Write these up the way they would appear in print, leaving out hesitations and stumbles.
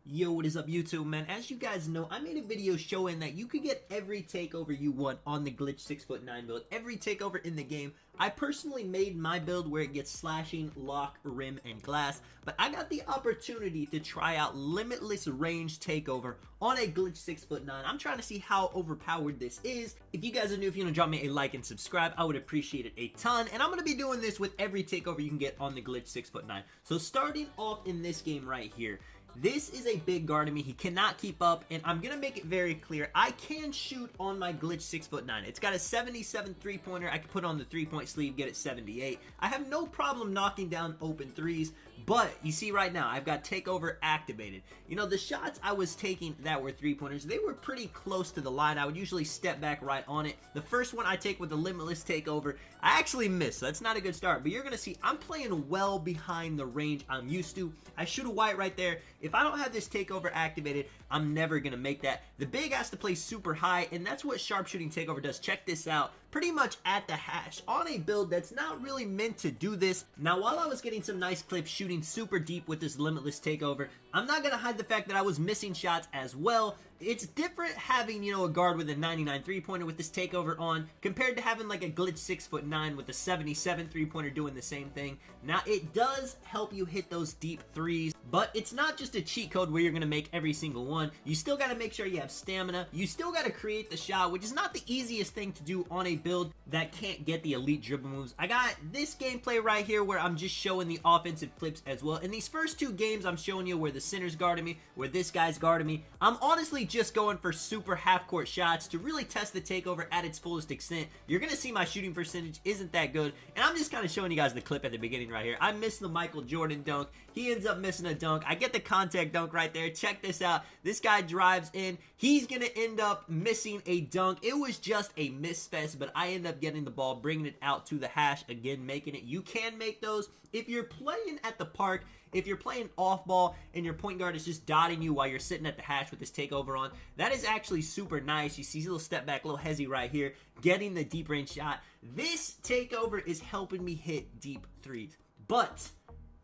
Yo, what is up YouTube, man? As you guys know, I made a video showing that you could get every takeover you want on the glitch 6'9" build, every takeover in the game. I personally made my build where it gets slashing, lock, rim, and glass, but I got the opportunity to try out limitless range takeover on a glitch 6'9". I'm trying to see how overpowered this is. If you guys are new, if you want to drop me a like and subscribe, I would appreciate it a ton, and I'm going to be doing this with every takeover you can get on the glitch 6'9". So starting off in this game right here, this is a big guard to me. He cannot keep up, and I'm going to make it very clear. I can shoot on my glitch 6'9". It's got a 77 three-pointer. I can put on the three-point sleeve, get it 78. I have no problem knocking down open threes, but you see right now, I've got takeover activated. You know, the shots I was taking that were three-pointers, they were pretty close to the line. I would usually step back right on it. The first one I take with the limitless takeover, I actually missed, so that's not a good start, but you're going to see I'm playing well behind the range I'm used to. I shoot a white right there. If I don't have this takeover activated, I'm never going to make that. The big has to play super high, and that's what sharpshooting takeover does. Check this out. Pretty much at the hash on a build that's not really meant to do this. Now, while I was getting some nice clips shooting super deep with this limitless takeover, I'm not going to hide the fact that I was missing shots as well. It's different having, you know, a guard with a 99 three-pointer with this takeover on compared to having like a glitch 6'9" with a 77 three-pointer doing the same thing. Now, it does help you hit those deep threes, but it's not just a cheat code where you're going to make every single one. You still got to make sure you have stamina. You still got to create the shot, which is not the easiest thing to do on a build that can't get the elite dribble moves. I got this gameplay right here where I'm just showing the offensive clips as well. In these first two games, I'm showing you where the center's guarding me, where this guy's guarding me. I'm honestly just going for super half-court shots to really test the takeover at its fullest extent. You're going to see my shooting percentage isn't that good, and I'm just kind of showing you guys the clip at the beginning right here. I missed the Michael Jordan dunk. He ends up missing a dunk. I get the contact dunk right there. Check this out. This guy drives in. He's going to end up missing a dunk. It was just a misfest, but I end up getting the ball, bringing it out to the hash, again, making it. You can make those. If you're playing at the park, if you're playing off ball and your point guard is just dotting you while you're sitting at the hash with this takeover on, that is actually super nice. You see a little step back, a little hezzy right here, getting the deep range shot. This takeover is helping me hit deep threes, but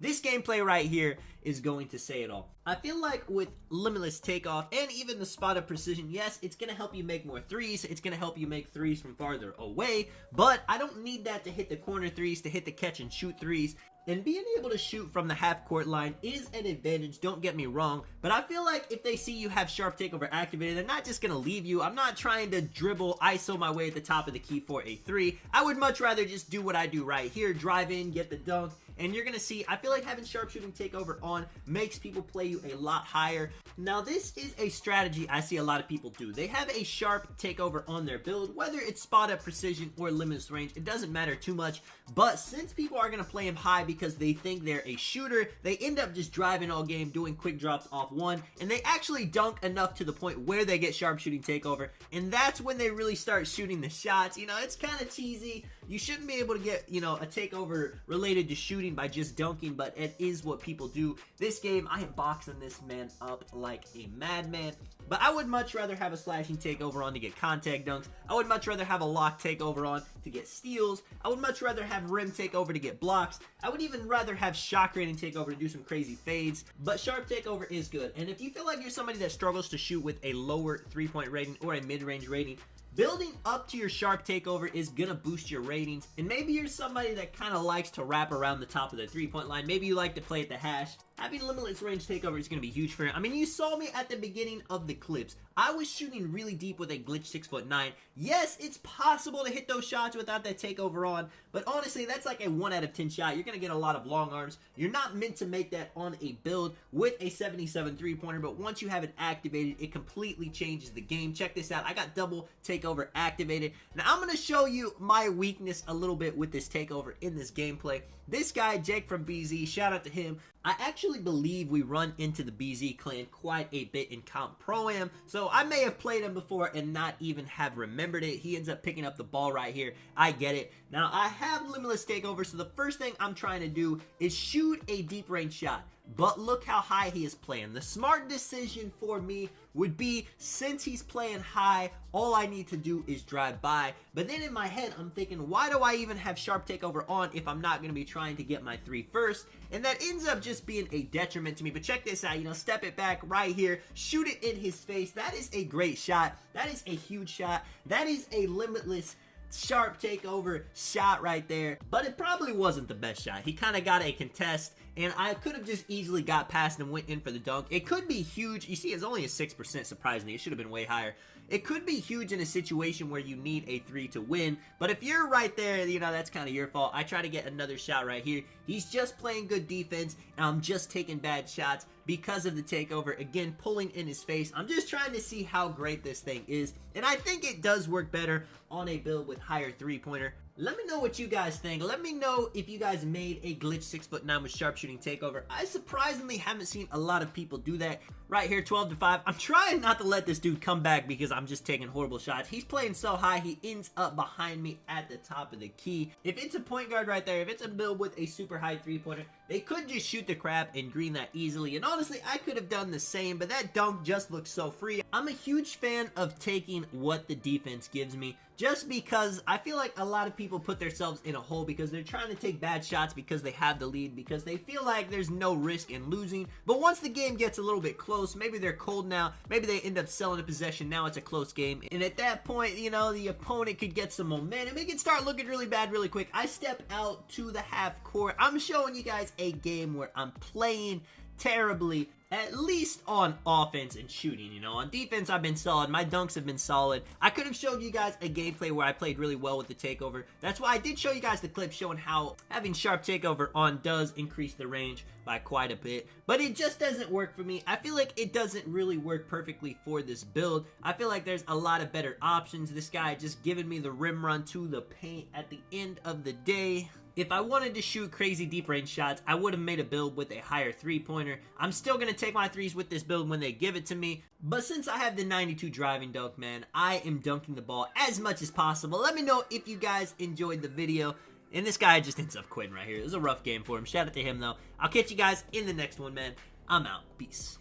this gameplay right here is going to say it all. I feel like with limitless takeoff and even the spot of precision, yes, it's going to help you make more threes. It's going to help you make threes from farther away, but I don't need that to hit the corner threes, to hit the catch and shoot threes. And being able to shoot from the half-court line is an advantage, don't get me wrong, but I feel like if they see you have sharp takeover activated, they're not just going to leave you. I'm not trying to dribble, ISO my way at the top of the key for a three. I would much rather just do what I do right here, drive in, get the dunk, and you're going to see, I feel like having sharpshooting takeover on makes people play you a lot higher. Now, this is a strategy I see a lot of people do. They have a sharp takeover on their build, whether it's spot up precision or limitless range, it doesn't matter too much, but since people are going to play him high because they think they're a shooter, they end up just driving all game, doing quick drops off one, and they actually dunk enough to the point where they get sharpshooting takeover, and that's when they really start shooting the shots. You know, it's kind of cheesy. You shouldn't be able to get, you know, a takeover related to shooting by just dunking, but it is what people do. This game, I am boxing this man up like a madman, but I would much rather have a slashing takeover on to get contact dunks. I would much rather have a lock takeover on to get steals. I would much rather have rim takeover to get blocks. I would even rather have shot creating takeover to do some crazy fades, but sharp takeover is good. And if you feel like you're somebody that struggles to shoot with a lower three-point rating or a mid-range rating, building up to your sharp takeover is gonna boost your ratings. And maybe you're somebody that kind of likes to wrap around the top of the three-point line. Maybe you like to play at the hash. Having limitless range takeover is gonna be huge for you. I mean, you saw me at the beginning of the clips. I was shooting really deep with a glitch 6'9". Yes, it's possible to hit those shots without that takeover on, but honestly, that's like a 1 out of 10 shot. You're gonna get a lot of long arms. You're not meant to make that on a build with a 77 three-pointer, but once you have it activated, it completely changes the game. Check this out. I got double takeover activated. Now, I'm gonna show you my weakness a little bit with this takeover in this gameplay. This guy, Jake from BZ, shout out to him. I actually believe we run into the BZ clan quite a bit in Comp Pro-Am, so I may have played him before and not even have remembered it. He ends up picking up the ball right here. I get it. Now, I have limitless takeover, so the first thing I'm trying to do is shoot a deep range shot. but look how high he is playing. The smart decision for me would be, since he's playing high, all I need to do is drive by. But then in my head, I'm thinking, why do I even have sharp takeover on if I'm not going to be trying to get my 3 first? And that ends up just being a detriment to me. But check this out, you know, step it back right here, shoot it in his face. That is a great shot. That is a huge shot. That is a limitless sharp takeover shot right there. But it probably wasn't the best shot. He kind of got a contest, and I could have just easily got past and went in for the dunk. It could be huge. You see, it's only a 6%, surprisingly. It should have been way higher. It could be huge in a situation where you need a 3 to win, but if you're right there, you know, that's kind of your fault. I try to get another shot right here. He's just playing good defense, and I'm just taking bad shots because of the takeover. Again, pulling in his face. I'm just trying to see how great this thing is, and I think it does work better on a build with higher three-pointer. Let me know what you guys think. Let me know if you guys made a glitch 6'9" with sharpshooting takeover. I surprisingly haven't seen a lot of people do that. Right here, 12-5. I'm trying not to let this dude come back because I'm just taking horrible shots. He's playing so high, he ends up behind me at the top of the key. If it's a point guard right there, if it's a build with a super high three-pointer, they could just shoot the crap and green that easily. And honestly, I could have done the same, but that dunk just looks so free. I'm a huge fan of taking what the defense gives me, just because I feel like a lot of people put themselves in a hole because they're trying to take bad shots because they have the lead, because they feel like there's no risk in losing. But once the game gets a little bit close, maybe they're cold now, maybe they end up selling a possession, now it's a close game, and at that point, you know, the opponent could get some momentum. It could start looking really bad really quick. I step out to the half court. I'm showing you guys a game where I'm playing terribly, at least on offense and shooting. You know, on defense I've been solid, my dunks have been solid. I could have showed you guys a gameplay where I played really well with the takeover. That's why I did show you guys the clip showing how having sharp takeover on does increase the range by quite a bit, but it just doesn't work for me. I feel like it doesn't really work perfectly for this build. I feel like there's a lot of better options. This guy just giving me the rim run to the paint at the end of the day. If I wanted to shoot crazy deep range shots, I would have made a build with a higher three-pointer. I'm still going to take my threes with this build when they give it to me, but since I have the 92 driving dunk, man, I am dunking the ball as much as possible. Let me know if you guys enjoyed the video. And this guy just ends up quitting right here. It was a rough game for him. Shout out to him, though. I'll catch you guys in the next one, man. I'm out. Peace.